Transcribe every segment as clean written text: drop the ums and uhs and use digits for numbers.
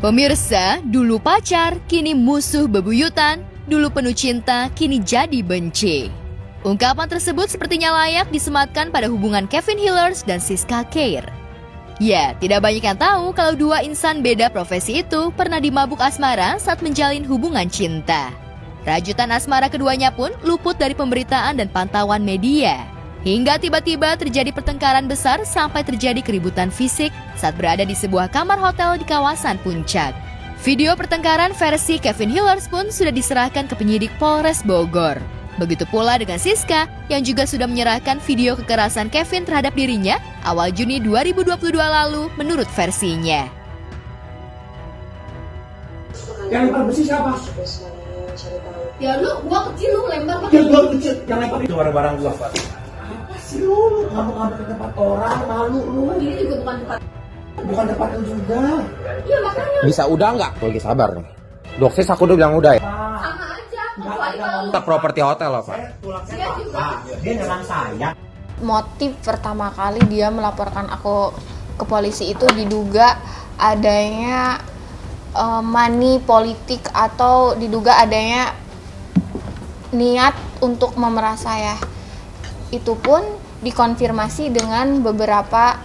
Pemirsa, dulu pacar, kini musuh bebuyutan, dulu penuh cinta, kini jadi benci. Ungkapan tersebut sepertinya layak disematkan pada hubungan Kevin Hillers dan Siska Khair. Ya, tidak banyak yang tahu kalau dua insan beda profesi itu pernah dimabuk asmara saat menjalin hubungan cinta. Rajutan asmara keduanya pun luput dari pemberitaan dan pantauan media. Hingga tiba-tiba terjadi pertengkaran besar sampai terjadi keributan fisik saat berada di sebuah kamar hotel di kawasan Puncak. Video pertengkaran versi Kevin Hillers pun sudah diserahkan ke penyidik Polres Bogor. Begitu pula dengan Siska yang juga sudah menyerahkan video kekerasan Kevin terhadap dirinya awal Juni 2022 lalu menurut versinya. Yang lempar besi siapa? Ya lu, gua kecil lu lempar Ya gua kecil, yang lempar Itu barang-barang gua, Pak. apa sih lu? Ngamuk-ngamuk ke tempat orang, malu lu. Ini juga bukan tempat. Bukan tempat lu juga. Iya makanya Bisa udah nggak? Lagi sabar nih. Doksis aku udah bilang udah ya. sama aja. Kecuali kalau Kita properti hotel loh Pak. dia juga. Dia nyerang saya. Motif pertama kali dia melaporkan aku ke polisi itu diduga adanya money politik atau diduga adanya niat untuk memeras saya. Itu pun dikonfirmasi dengan beberapa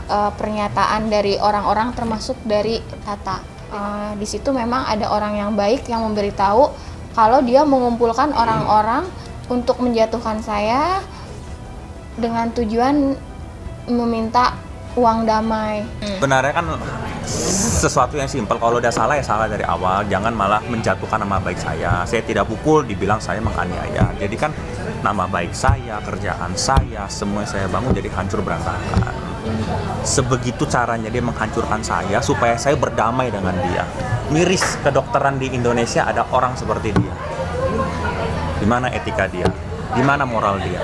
pernyataan dari orang-orang termasuk dari Tata. Di situ memang ada orang yang baik yang memberitahu kalau dia mengumpulkan orang-orang untuk menjatuhkan saya dengan tujuan meminta uang damai. Sebenarnya kan sesuatu yang simpel, kalau udah salah ya salah dari awal, jangan malah menjatuhkan nama baik saya. Saya tidak pukul, dibilang saya menganiaya. Jadi kan nama baik saya, kerjaan saya, semua saya bangun jadi hancur berantakan. Sebegitu caranya dia menghancurkan saya supaya saya berdamai dengan dia. Miris kedokteran di Indonesia ada orang seperti dia. Di mana etika dia? Di mana moral dia?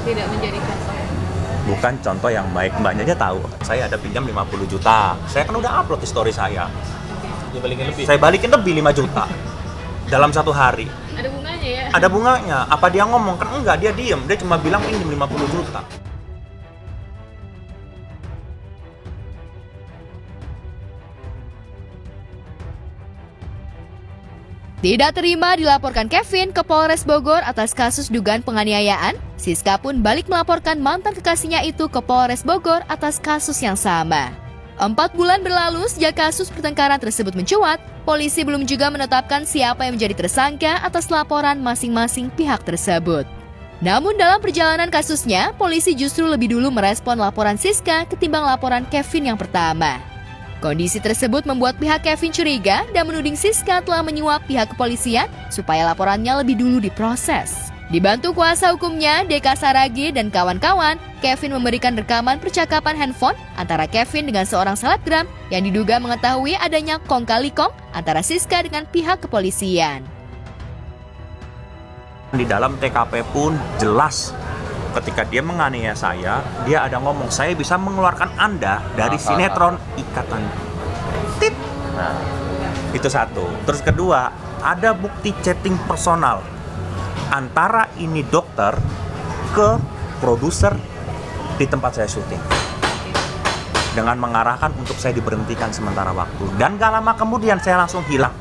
Tidak menjadi contoh. Bukan contoh yang baik. Mbaknya aja tahu, saya ada pinjam 50 juta. Saya kan udah upload di story saya. Saya balikin lebih 5 juta dalam satu hari. Ada bunganya ya? Ada bunganya. Apa dia ngomong? Kan enggak, dia diem. Dia cuma bilang pinjam 50 juta. Tidak terima dilaporkan Kevin ke Polres Bogor atas kasus dugaan penganiayaan, Siska pun balik melaporkan mantan kekasihnya itu ke Polres Bogor atas kasus yang sama. 4 bulan berlalu sejak kasus pertengkaran tersebut mencuat, polisi belum juga menetapkan siapa yang menjadi tersangka atas laporan masing-masing pihak tersebut. Namun dalam perjalanan kasusnya, polisi justru lebih dulu merespon laporan Siska ketimbang laporan Kevin yang pertama. Kondisi tersebut membuat pihak Kevin curiga dan menuding Siska telah menyuap pihak kepolisian supaya laporannya lebih dulu diproses. Dibantu kuasa hukumnya, Deka Saragi dan kawan-kawan, Kevin memberikan rekaman percakapan handphone antara Kevin dengan seorang selebgram yang diduga mengetahui adanya kong kali kong antara Siska dengan pihak kepolisian. Di dalam TKP pun jelas ketika dia menganiaya saya, dia ada ngomong, saya bisa mengeluarkan Anda dari sinetron Ikatan. Tit. Nah, itu satu. Terus kedua, ada bukti chatting personal antara ini dokter ke produser di tempat saya syuting. Dengan mengarahkan untuk saya diberhentikan sementara waktu. Dan gak lama kemudian saya langsung hilang.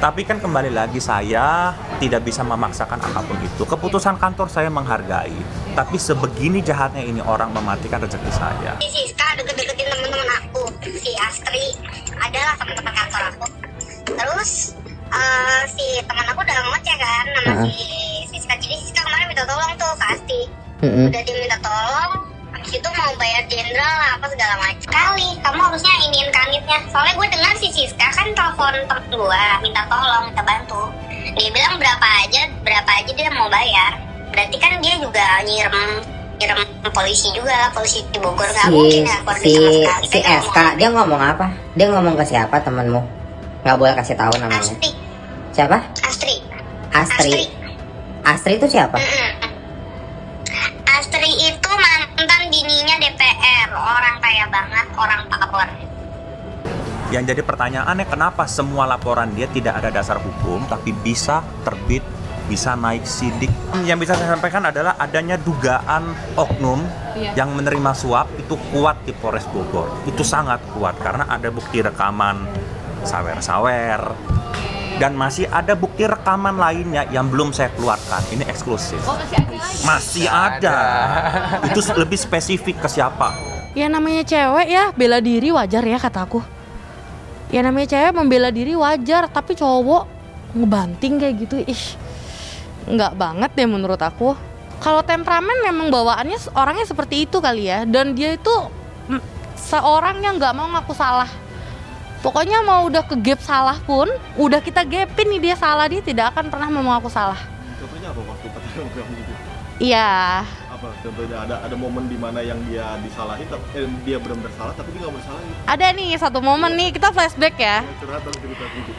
Tapi kan kembali lagi saya tidak bisa memaksakan apapun itu. Keputusan kantor saya menghargai. Tapi sebegini jahatnya ini orang mematikan rezeki saya. Si Siska deket-deketin temen-temen aku. Si Astri adalah teman-teman kantor aku. Terus si teman aku udah ngecek kan nama si Siska. Jadi Siska kemarin minta tolong tuh ke Asti. Udah dia minta tolong. Habis itu mau bayar jenderal lah apa segala macam. Kali kamu harusnya iniin kanitnya. Soalnya gue dengar si Siska kan telepon temen gue minta tolong, minta bantu. Dia bilang berapa aja dia mau bayar. Berarti kan dia juga nyiram polisi juga lah, polisi di Bogor. Gak mungkin ya keluarga sama sekali. Si SK dia ngomong apa? Dia ngomong ke siapa temanmu? Nggak boleh kasih tahu namanya. Astri. Siapa? Astri. Astri itu siapa? Astri itu mantan bininya DPR, orang kaya banget, orang power. Yang jadi pertanyaannya kenapa semua laporan dia tidak ada dasar hukum tapi bisa terbit bisa naik sidik. Yang bisa saya sampaikan adalah adanya dugaan oknum yang menerima suap itu kuat di Polres Bogor. Itu sangat kuat karena ada bukti rekaman sawer-sawer dan masih ada bukti rekaman lainnya yang belum saya keluarkan. Ini eksklusif. Oh, masih ada lagi? Masih ada. Itu lebih spesifik ke siapa? Ya namanya cewek ya, bela diri wajar ya kataku. Ya namanya cewek membela diri wajar, tapi cowok ngebanting kayak gitu, nggak banget deh menurut aku. Kalau temperamen memang bawaannya orangnya seperti itu kali ya, dan dia itu seorang yang nggak mau ngaku salah. Pokoknya mau udah kegap salah pun, udah kita gapin nih dia salah, dia tidak akan pernah mau ngaku salah. Contohnya apa waktu pacaran kamu gitu? Iya. Apa contohnya ada momen di mana yang dia disalahin, dia benar-benar salah tapi dia nggak bersalah gitu? Ada nih satu momen nih, kita flashback ya. Curhat atau cerita gitu?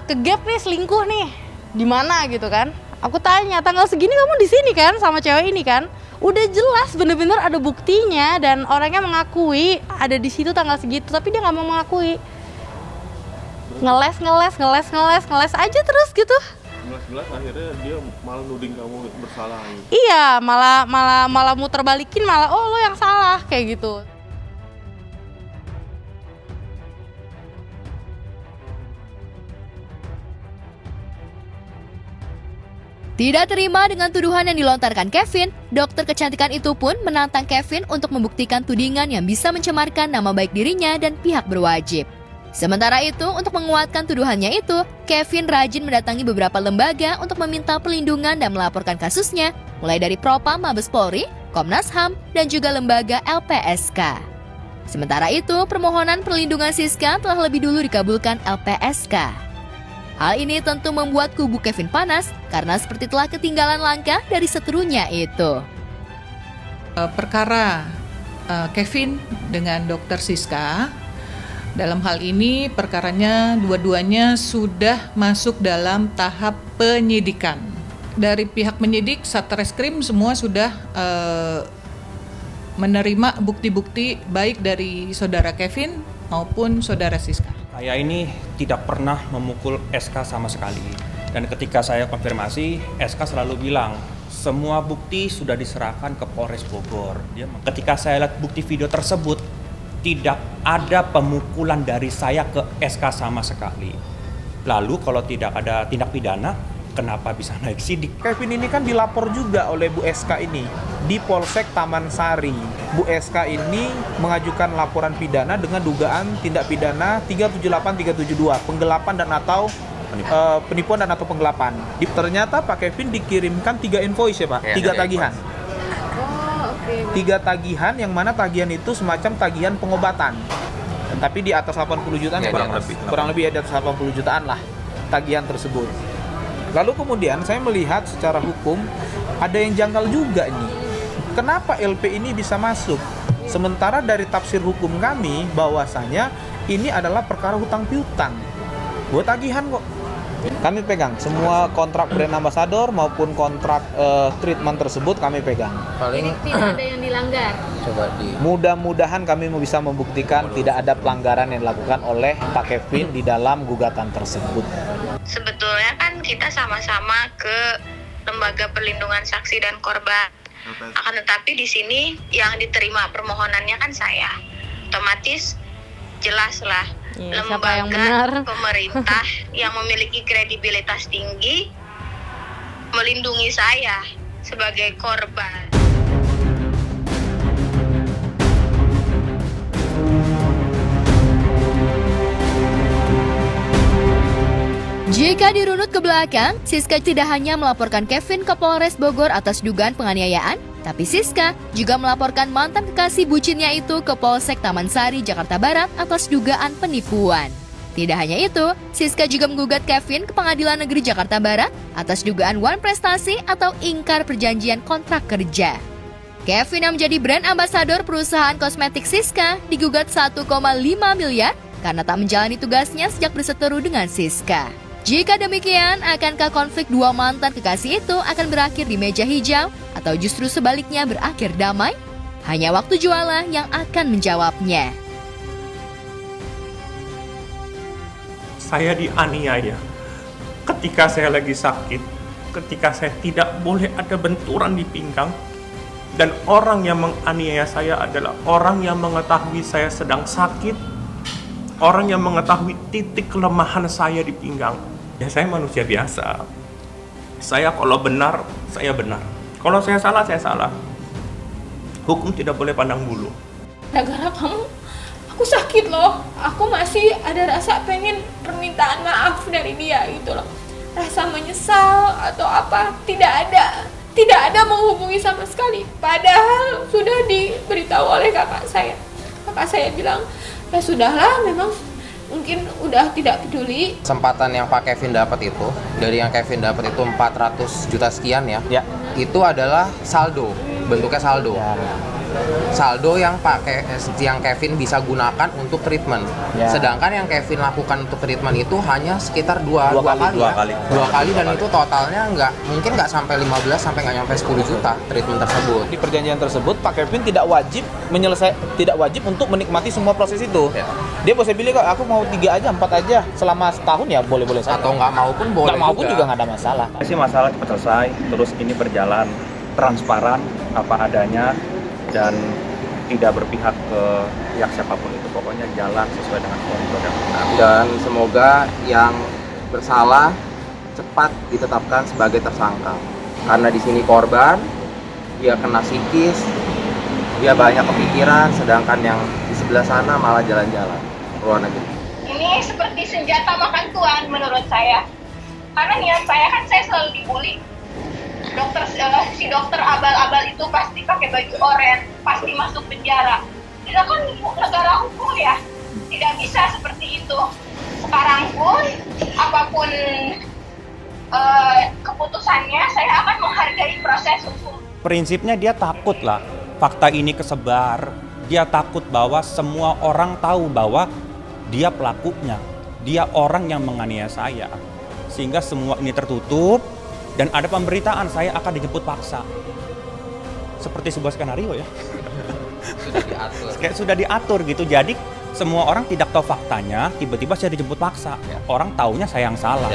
Kegap nih, selingkuh nih, di mana gitu kan? Aku tanya, tanggal segini kamu di sini kan sama cewek ini kan? Udah jelas bener-bener ada buktinya dan orangnya mengakui ada di situ tanggal segitu, tapi dia nggak mau mengakui. Ngeles aja terus gitu. Jelas akhirnya dia malah nuding kamu bersalah gitu. Iya, malah muter balikin, malah oh lo yang salah kayak gitu. Tidak terima dengan tuduhan yang dilontarkan Kevin, dokter kecantikan itu pun menantang Kevin untuk membuktikan tudingan yang bisa mencemarkan nama baik dirinya dan pihak berwajib. Sementara itu, untuk menguatkan tuduhannya itu, Kevin rajin mendatangi beberapa lembaga untuk meminta perlindungan dan melaporkan kasusnya, mulai dari Propam Mabes Polri, Komnas HAM, dan juga lembaga LPSK. Sementara itu, permohonan perlindungan Siska telah lebih dulu dikabulkan LPSK. Hal ini tentu membuat kubu Kevin panas karena seperti telah ketinggalan langkah dari seterunya itu. Perkara Kevin dengan Dr. Siska, dalam hal ini perkaranya dua-duanya sudah masuk dalam tahap penyidikan. Dari pihak penyidik, Satreskrim semua sudah menerima bukti-bukti baik dari saudara Kevin maupun saudara Siska. Saya ini tidak pernah memukul SK sama sekali. Dan ketika saya konfirmasi, SK selalu bilang, semua bukti sudah diserahkan ke Polres Bogor. Ketika saya lihat bukti video tersebut, tidak ada pemukulan dari saya ke SK sama sekali. Lalu kalau tidak ada tindak pidana, kenapa bisa naik sidik? Kevin ini kan dilapor juga oleh Bu SK ini di Polsek Taman Sari. Bu SK ini mengajukan laporan pidana dengan dugaan tindak pidana 378-372, penggelapan dan atau penipuan dan atau penggelapan. Ternyata Pak Kevin dikirimkan 3 invoice ya Pak, 3 tagihan. Oke. 3 tagihan yang mana tagihan itu semacam tagihan pengobatan. Tapi di atas 80 jutaan ya, kurang lebih di atas 80 jutaan lah tagihan tersebut. Lalu kemudian saya melihat secara hukum ada yang janggal juga nih. Kenapa LP ini bisa masuk? Sementara dari tafsir hukum kami bahwasanya ini adalah perkara hutang piutang. Buat tagihan kok. Kami pegang semua kontrak brand ambassador maupun kontrak treatment tersebut kami pegang. Jadi tidak ada yang dilanggar. Mudah-mudahan kami bisa membuktikan tidak ada pelanggaran yang dilakukan oleh Pak Kevin di dalam gugatan tersebut. Sebetulnya kan kita sama-sama ke lembaga perlindungan saksi dan korban. Akan tetapi di sini yang diterima permohonannya kan saya. Otomatis jelaslah lembaga yang benar? pemerintah yang memiliki kredibilitas tinggi melindungi saya sebagai korban. Jika dirunut ke belakang, Siska tidak hanya melaporkan Kevin ke Polres Bogor atas dugaan penganiayaan, tapi Siska juga melaporkan mantan kekasih bucinnya itu ke Polsek Taman Sari, Jakarta Barat atas dugaan penipuan. Tidak hanya itu, Siska juga menggugat Kevin ke Pengadilan Negeri Jakarta Barat atas dugaan wan prestasi atau ingkar perjanjian kontrak kerja. Kevin yang menjadi brand ambassador perusahaan kosmetik Siska digugat 1,5 miliar karena tak menjalani tugasnya sejak berseteru dengan Siska. Jika demikian, akankah konflik dua mantan kekasih itu akan berakhir di meja hijau atau justru sebaliknya berakhir damai? Hanya waktu jualah yang akan menjawabnya. Saya dianiaya ketika saya lagi sakit. ketika saya tidak boleh ada benturan di pinggang, dan orang yang menganiaya saya adalah orang yang mengetahui saya sedang sakit, orang yang mengetahui titik kelemahan saya di pinggang. Ya saya manusia biasa. Saya kalau benar, saya benar. Kalau saya salah, saya salah. Hukum tidak boleh pandang bulu. Gara-gara kamu, aku sakit loh. Aku masih ada rasa pengen permintaan maaf dari dia gitu loh. Rasa menyesal atau apa, tidak ada menghubungi sama sekali. Padahal sudah diberitahu oleh kakak saya. Kakak saya bilang, ya sudahlah, memang mungkin udah tidak peduli. Kesempatan yang Pak Kevin dapat itu, dari yang Kevin dapat itu 400 juta sekian ya, itu adalah saldo, bentuknya saldo. Saldo yang yang Kevin bisa gunakan untuk treatment. Sedangkan yang Kevin lakukan untuk treatment itu hanya sekitar dua kali dan itu totalnya mungkin nggak sampai 15 sampai nggak nyampe 10 juta treatment tersebut. Di perjanjian tersebut Pak Kevin tidak wajib untuk menikmati semua proses itu. Dia bisa pilih, kok aku mau 3 aja, 4 aja selama setahun ya boleh-boleh saja. Atau nggak mau pun boleh. Nggak mau pun juga nggak ada masalah. Sih masalah cepat selesai, terus ini berjalan transparan apa adanya dan tidak berpihak ke pihak siapapun itu. Pokoknya jalan sesuai dengan koridor yang benar. Dan semoga yang bersalah cepat ditetapkan sebagai tersangka. Karena di sini korban, dia kena psikis, dia banyak kepikiran, sedangkan yang di sebelah sana malah jalan-jalan keluar negeri. Ini seperti senjata makan tuan menurut saya. Karena niat saya kan saya selalu dibully. Si dokter abal-abal itu pasti pakai baju oranye, pasti masuk penjara. Kita kan negara hukum ya, tidak bisa seperti itu. Sekarang pun apapun keputusannya, saya akan menghargai proses hukum. Prinsipnya dia takut lah fakta ini kesebar. Dia takut bahwa semua orang tahu bahwa dia pelakunya, dia orang yang menganiaya saya, sehingga semua ini tertutup. Dan ada pemberitaan saya akan dijemput paksa. Seperti sebuah skenario ya. Sudah diatur. Kayak sudah diatur gitu. Jadi semua orang tidak tahu faktanya, tiba-tiba saya dijemput paksa. Orang taunya saya yang salah.